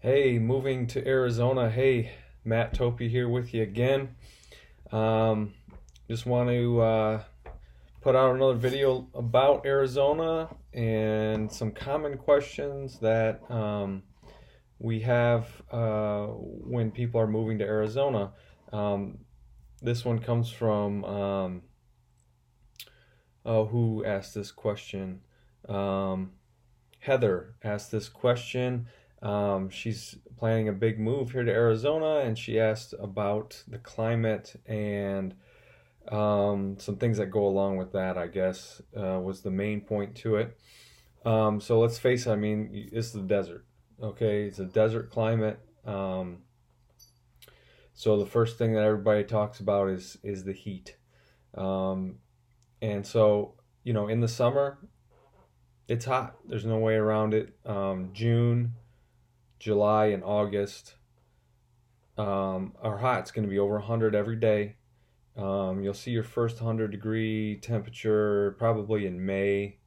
Hey, moving to Arizona. Hey, Matt Topi here with you again. Um, just want to put out another video about Arizona and some common questions that we have when people are moving to Arizona. Um, this one comes from who asked this question? Um, Heather asked this question. She's planning a big move here to Arizona, and she asked about the climate and some things that go along with that, I guess, was the main point to it. So let's face it, I mean, it's the desert, okay? It's a desert climate. So the first thing that everybody talks about is the heat. Um, and so, in the summer, it's hot. There's no way around it. June, July, and August are hot. It's going to be over 100 every day. You'll see your first 100-degree temperature probably in May.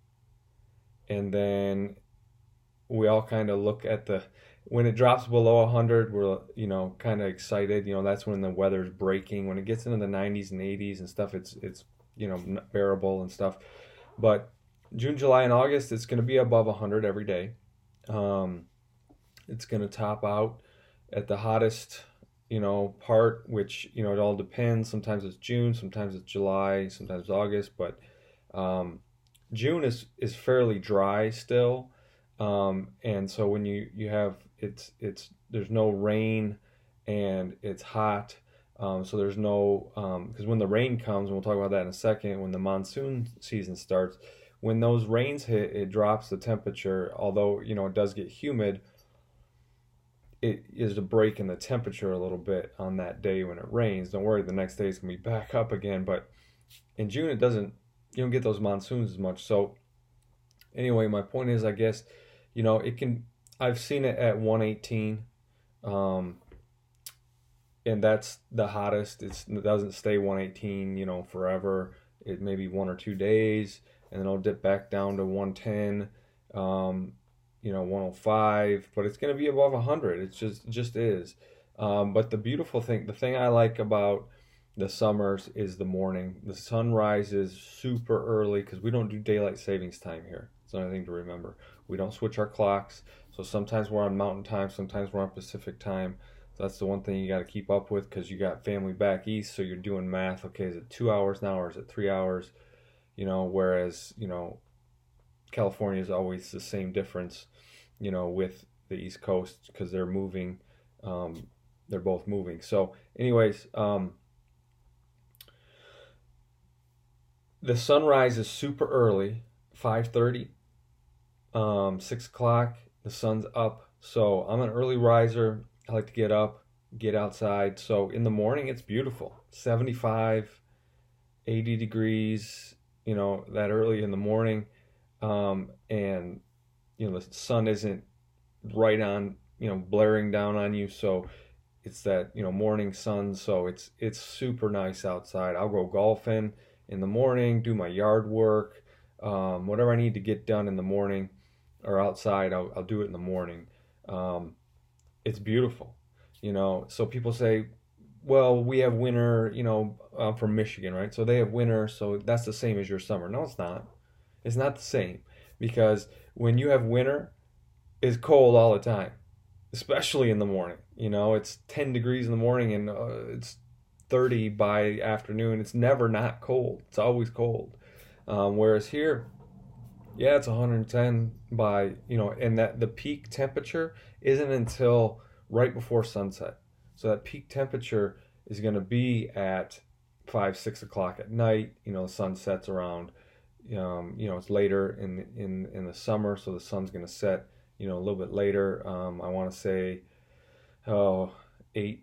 And then we all kind of look at when it drops below 100, we're, kind of excited. That's when the weather's breaking. When it gets into the 90s and 80s and stuff, it's bearable and stuff. But June, July, and August, it's going to be above 100 every day. It's going to top out at the hottest, part, which, it all depends. Sometimes it's June, sometimes it's July, sometimes August, but June is fairly dry still. And so when you have, there's no rain and it's hot. So there's no, because when the rain comes, and we'll talk about that in a second, when the monsoon season starts, when those rains hit, it drops the temperature. Although, it does get humid, it is a break in the temperature a little bit on that day when it rains. Don't worry, the next day it's gonna be back up again. But in June, you don't get those monsoons as much. So anyway, my point is, I guess, I've seen it at 118. Um, and that's the hottest. It doesn't stay 118, forever. It may be 1 or 2 days, and then it'll dip back down to 110, 105, but it's going to be above 100. It just is. But the thing I like about the summers is the morning. The sun rises super early because we don't do daylight savings time here. It's another thing to remember. We don't switch our clocks, so sometimes we're on Mountain Time, sometimes we're on Pacific Time. That's the one thing you got to keep up with because you got family back east, so you're doing math. Okay, is it 2 hours now or is it 3 hours? Whereas, California is always the same difference, with the East Coast because they're moving. They're both moving. So, anyways, the sunrise is super early, 5:30, 6 o'clock. The sun's up. So I'm an early riser. I like to get up, get outside. So in the morning, it's beautiful. 75, 80 degrees, that early in the morning. And, the sun isn't right on, blaring down on you. So it's that, morning sun. So it's super nice outside. I'll go golfing in the morning, do my yard work, whatever I need to get done in the morning or outside, I'll do it in the morning. It's beautiful, So people say, well, we have winter, I'm from Michigan, right? So they have winter, so that's the same as your summer. No, it's not. It's not the same because when you have winter, it's cold all the time, especially in the morning. It's 10 degrees in the morning and it's 30 by afternoon. It's never not cold. It's always cold. Whereas here, yeah, it's 110 by, and that the peak temperature isn't until right before sunset. So that peak temperature is going to be at 5, 6 o'clock at night. The sun sets around, it's later in the summer, so the sun's going to set, a little bit later. I want to say, 8,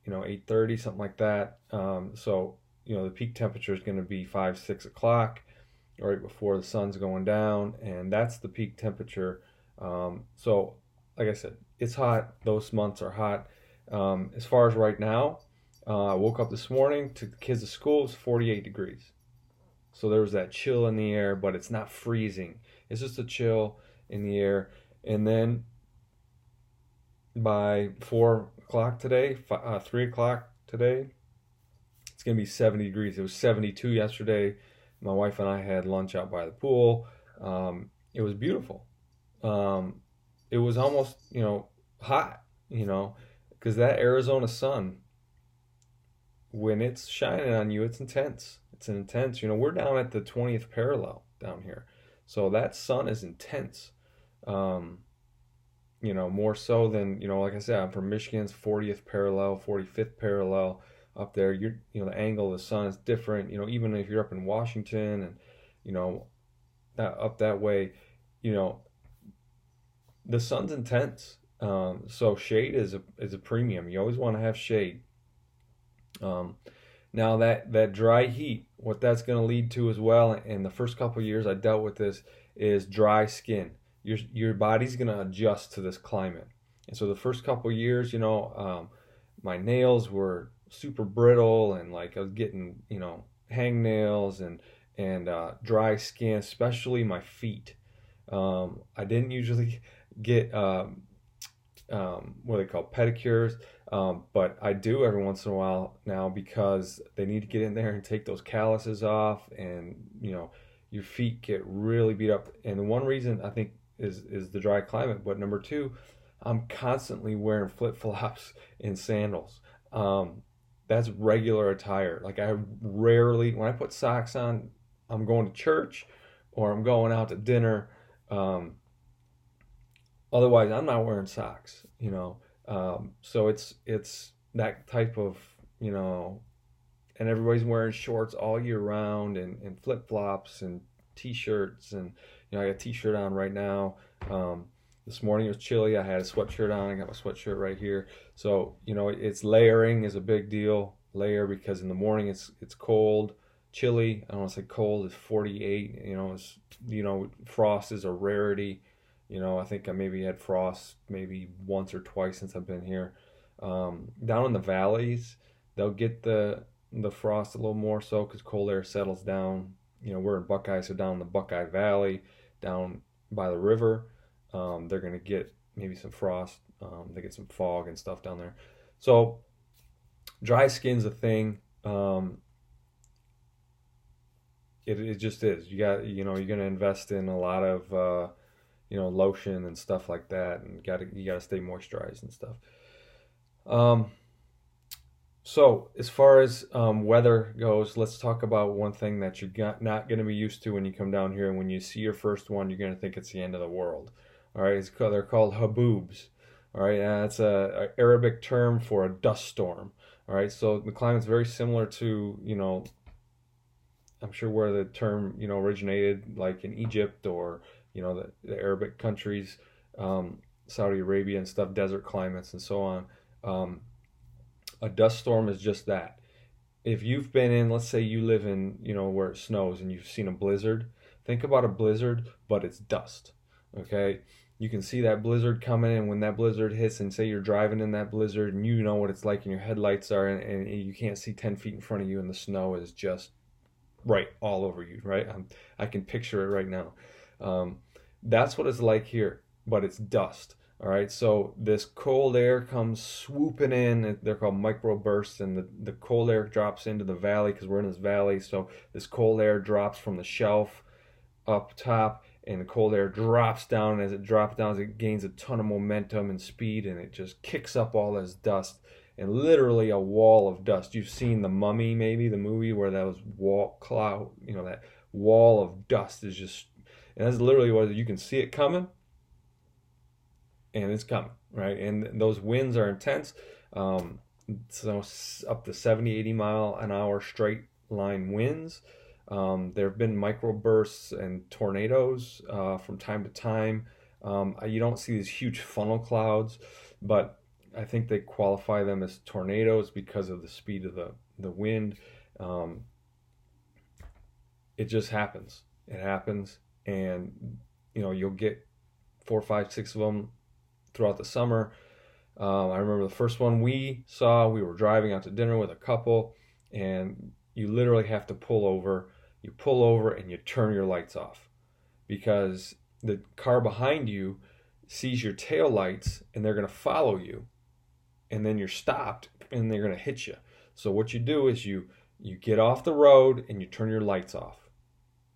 8:30, something like that. So, the peak temperature is going to be 5, 6 o'clock right before the sun's going down, and that's the peak temperature. So, like I said, it's hot. Those months are hot. As far as right now, I woke up this morning, took the kids to school. It's 48 degrees. So there was that chill in the air, but it's not freezing. It's just a chill in the air. And then by 4 o'clock today, 3 o'clock today, it's gonna be 70 degrees. It was 72 yesterday. My wife and I had lunch out by the pool. It was beautiful. Um, it was almost, hot, because that Arizona sun, when it's shining on you, it's intense. It's intense. We're down at the 20th parallel down here. So that sun is intense. Um, more so than, like I said, I'm from Michigan's 40th parallel, 45th parallel up there. The angle of the sun is different. Even if you're up in Washington and, you know, up that way, you know, the sun's intense. So shade is a premium. You always want to have shade. Um, Now that dry heat, what that's going to lead to as well, in the first couple of years I dealt with this, is dry skin. Your body's going to adjust to this climate, and so the first couple of years, my nails were super brittle, and like I was getting hangnails and dry skin, especially my feet. I didn't usually get what they call pedicures. But I do every once in a while now because they need to get in there and take those calluses off, and your feet get really beat up. And the one reason I think is the dry climate, but number two, I'm constantly wearing flip flops and sandals. That's regular attire. Like I rarely, when I put socks on, I'm going to church or I'm going out to dinner. Um, Otherwise, I'm not wearing socks. So it's that type of you know, and everybody's wearing shorts all year round and flip flops and t-shirts, and I got a t-shirt on right now. This morning it was chilly. I had a sweatshirt on. I got my sweatshirt right here. So it's layering is a big deal. Layer because in the morning it's cold, chilly. I don't want to say cold. It's 48. Frost is a rarity. I think I maybe had frost maybe once or twice since I've been here. Down in the valleys, they'll get the frost a little more so because cold air settles down. We're in Buckeye, so down in the Buckeye Valley, down by the river, they're gonna get maybe some frost. They get some fog and stuff down there. So dry skin's a thing. It just is. You're gonna invest in a lot of lotion and stuff like that, and you gotta stay moisturized and stuff. Um, so as far as weather goes, let's talk about one thing that you're not going to be used to when you come down here, and when you see your first one, you're going to think it's the end of the world. All right, they're called haboobs. All right, and it's a Arabic term for a dust storm. All right, so the climate's very similar to I'm sure where the term originated, like in Egypt or the Arabic countries, Saudi Arabia and stuff, desert climates and so on. A dust storm is just that. If you've been in, let's say you live in where it snows and you've seen a blizzard, think about a blizzard, but it's dust. Okay, you can see that blizzard coming, and when that blizzard hits, and say you're driving in that blizzard, and you know what it's like, and your headlights are, and you can't see 10 feet in front of you, and the snow is just right all over you, right? I can picture it right now. That's what it's like here, but it's dust. All right, so this cold air comes swooping in. They're called microbursts, and the cold air drops into the valley because we're in this valley. So this cold air drops from the shelf up top, and the cold air drops down. And as it drops down, it gains a ton of momentum and speed, and it just kicks up all this dust, and literally a wall of dust. You've seen The Mummy, maybe the movie, where that was that wall of dust is just, and that's literally what you can see it coming. And it's coming, right? And those winds are intense. So up to 70, 80 mile an hour straight line winds. There have been microbursts and tornadoes from time to time. You don't see these huge funnel clouds, but I think they qualify them as tornadoes because of the speed of the wind. It just happens. It happens, and you'll get 4, 5, 6 of them throughout the summer. I remember the first one we saw, we were driving out to dinner with a couple, and you literally have to pull over. You pull over and you turn your lights off because the car behind you sees your tail lights and they're going to follow you, and then you're stopped and they're going to hit you. So what you do is you get off the road and you turn your lights off,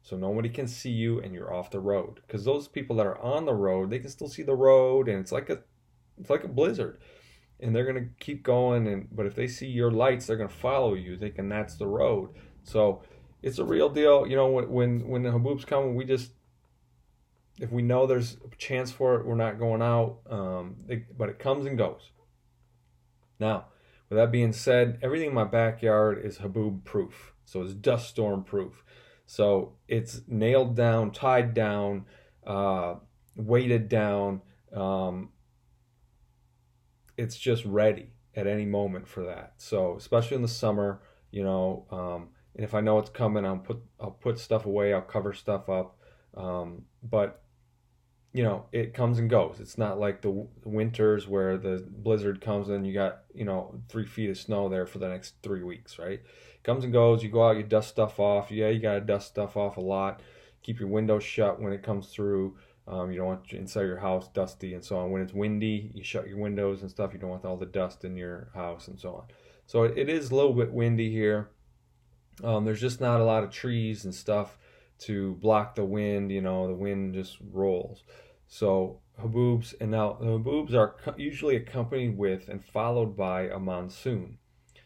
so nobody can see you and you're off the road. Because those people that are on the road, they can still see the road, and it's like a blizzard, and they're gonna keep going. But if they see your lights, they're gonna follow you, thinking that's the road. So it's a real deal. You know, when the haboobs come, if we know there's a chance for it, we're not going out. But it comes and goes. Now, with that being said, everything in my backyard is haboob proof, so it's dust storm proof. So it's nailed down, tied down, weighted down. It's just ready at any moment for that. So especially in the summer, you know, and if I know it's coming, I'll put stuff away, I'll cover stuff up. But you know, it comes and goes. It's not like the winters where the blizzard comes and you got, 3 feet of snow there for the next 3 weeks, right? It comes and goes. You go out, you dust stuff off. Yeah, you got to dust stuff off a lot. Keep your windows shut when it comes through. You don't want inside your house dusty and so on. When it's windy, you shut your windows and stuff. You don't want all the dust in your house and so on. So it is a little bit windy here. There's just not a lot of trees and stuff to block the wind. The wind just rolls. So haboobs, and now the haboobs are usually accompanied with and followed by a monsoon.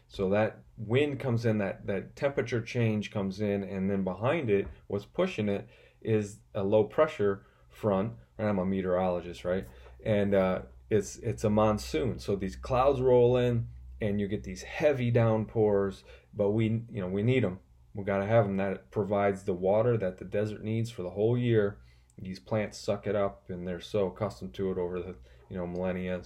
So that wind comes in, that temperature change comes in, and then behind it, what's pushing it is a low pressure front. And I'm a meteorologist, right? And it's a monsoon. So these clouds roll in, and you get these heavy downpours. But we need them. We got to have them. That provides the water that the desert needs for the whole year. These plants suck it up, and they're so accustomed to it over the millennia.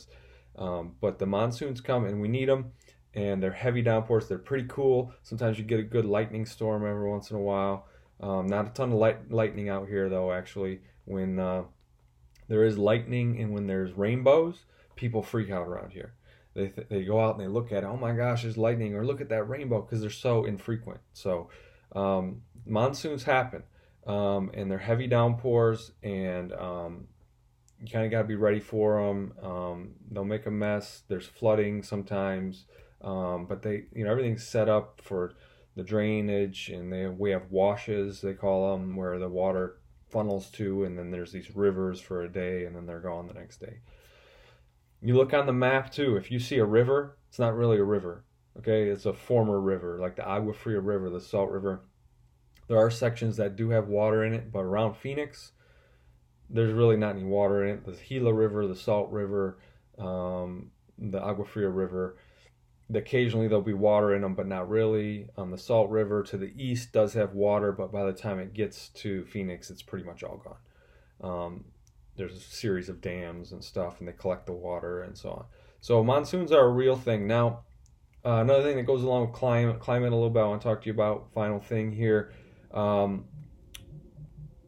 But the monsoons come, and we need them, and they're heavy downpours. They're pretty cool. Sometimes you get a good lightning storm every once in a while. Not a ton of lightning out here, though. Actually, when there is lightning and when there's rainbows, people freak out around here. They go out and they look at it. Oh my gosh, there's lightning! Or look at that rainbow, because they're so infrequent. So monsoons happen. And they're heavy downpours, and you kind of got to be ready for them. They'll make a mess. There's flooding sometimes, but everything's set up for the drainage, and we have washes, they call them, where the water funnels to, and then there's these rivers for a day, and then they're gone the next day. You look on the map too. If you see a river, it's not really a river. Okay, it's a former river, like the Agua Fria River, the Salt River. There are sections that do have water in it, but around Phoenix, there's really not any water in it. The Gila River, the Salt River, the Agua Fria River, occasionally there'll be water in them, but not really. The Salt River to the east does have water, but by the time it gets to Phoenix, it's pretty much all gone. There's a series of dams and stuff, and they collect the water and so on. So monsoons are a real thing. Now, another thing that goes along with climate a little bit, I want to talk to you about, final thing here. And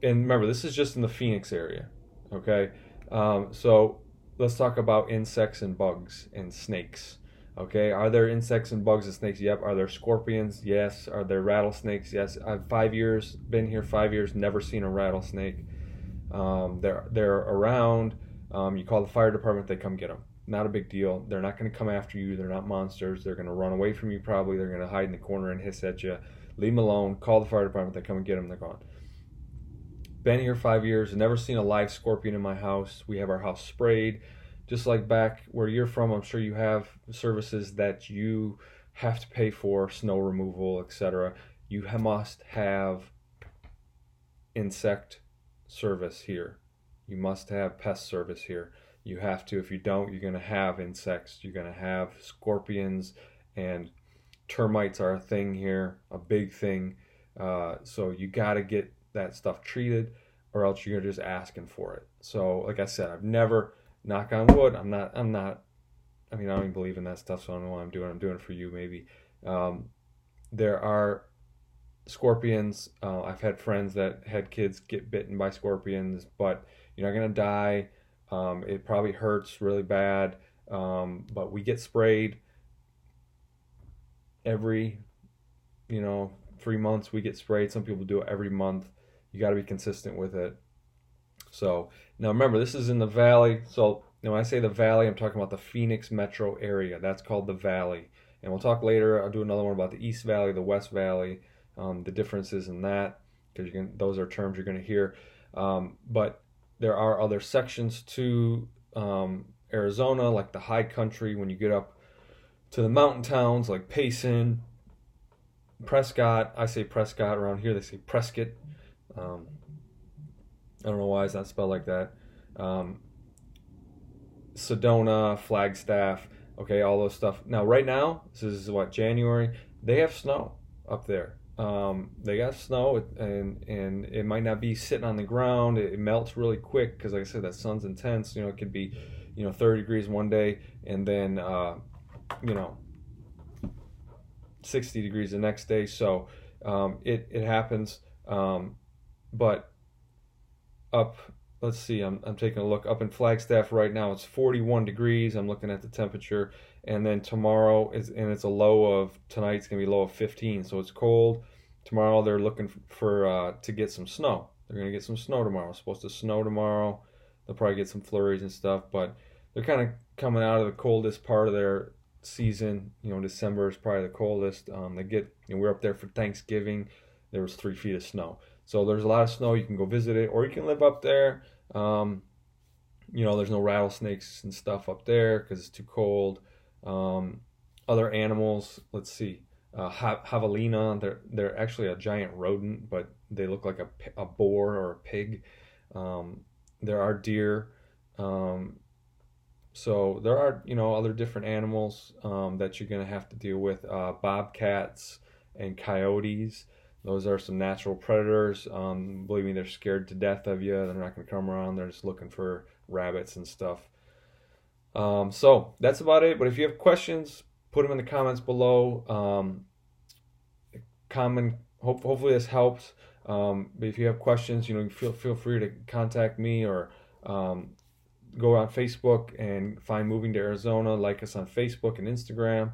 remember, this is just in the Phoenix area, okay? So let's talk about insects and bugs and snakes, okay? Are there insects and bugs and snakes? Yep. Are there scorpions? Yes. Are there rattlesnakes? Yes. I've been here 5 years, never seen a rattlesnake. They're around. You call the fire department, they come get them. Not a big deal. They're not going to come after you. They're not monsters. They're going to run away from you probably. They're going to hide in the corner and hiss at you. Leave them alone. Call the fire department. They come and get them. They're gone. Been here 5 years. Never seen a live scorpion in my house. We have our house sprayed. Just like back where you're from, I'm sure you have services that you have to pay for, snow removal, etc. You must have insect service here. You must have pest service here. You have to. If you don't, you're going to have insects. You're going to have scorpions, and termites are a thing here, a big thing. So you got to get that stuff treated, or else you're just asking for it. So like I said, I've never, knock on wood, I don't even believe in that stuff, so I don't know what I'm doing. I'm doing it for you, maybe. There are scorpions. I've had friends that had kids get bitten by scorpions, but you're not going to die. It probably hurts really bad, but we get sprayed every 3 months. We get sprayed. Some people do it every month. You got to be consistent with it. So now remember, this is in the valley. So when I say the valley, I'm talking about the Phoenix metro area. That's called the valley. And we'll talk later. I'll do another one about the East Valley, the West Valley, the differences in that, because those are terms you're going to hear. But there are other sections to Arizona, like the high country, when you get up to the mountain towns like Payson, Prescott. I say Prescott. Around here they say Prescott. I don't know why it's not spelled like that. Sedona, Flagstaff, okay, all those stuff. Now, right now, this is what, January, they have snow up there. They got snow, and it might not be sitting on the ground. It melts really quick because, like I said, that sun's intense. You know, it could be, 30 degrees one day, and then, 60 degrees the next day. So it happens. But up, let's see, I'm taking a look. Up in Flagstaff right now, it's 41 degrees. I'm looking at the temperature. And then tomorrow, it's a low of, tonight's going to be a low of 15. So it's cold. Tomorrow, they're looking for to get some snow. They're going to get some snow tomorrow. It's supposed to snow tomorrow. They'll probably get some flurries and stuff. But they're kind of coming out of the coldest part of their season. December is probably the coldest. We're up there for Thanksgiving. There was 3 feet of snow. So there's a lot of snow. You can go visit it, or you can live up there. There's no rattlesnakes and stuff up there because it's too cold. Other animals, let's see, javelina. They're actually a giant rodent, but they look like a boar or a pig. There are deer. So there are other different animals that you're gonna have to deal with. Bobcats and coyotes. Those are some natural predators. Believe me, they're scared to death of you. They're not going to come around. They're just looking for rabbits and stuff. So that's about it. But if you have questions, put them in the comments below. Hopefully this helps. But if you have questions, feel free to contact me, or go on Facebook and find Moving to Arizona. Like us on Facebook and Instagram.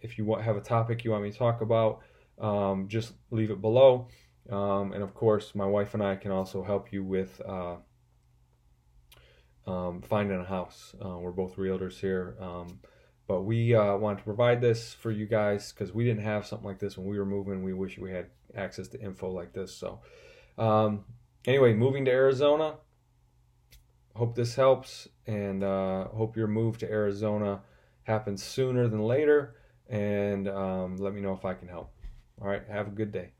If you have a topic you want me to talk about, just leave it below. And of course, my wife and I can also help you with finding a house. We're both realtors here. But we wanted to provide this for you guys because we didn't have something like this when we were moving. We wish we had access to info like this. So anyway, moving to Arizona. Hope this helps, and hope your move to Arizona happens sooner than later. And let me know if I can help. All right, have a good day.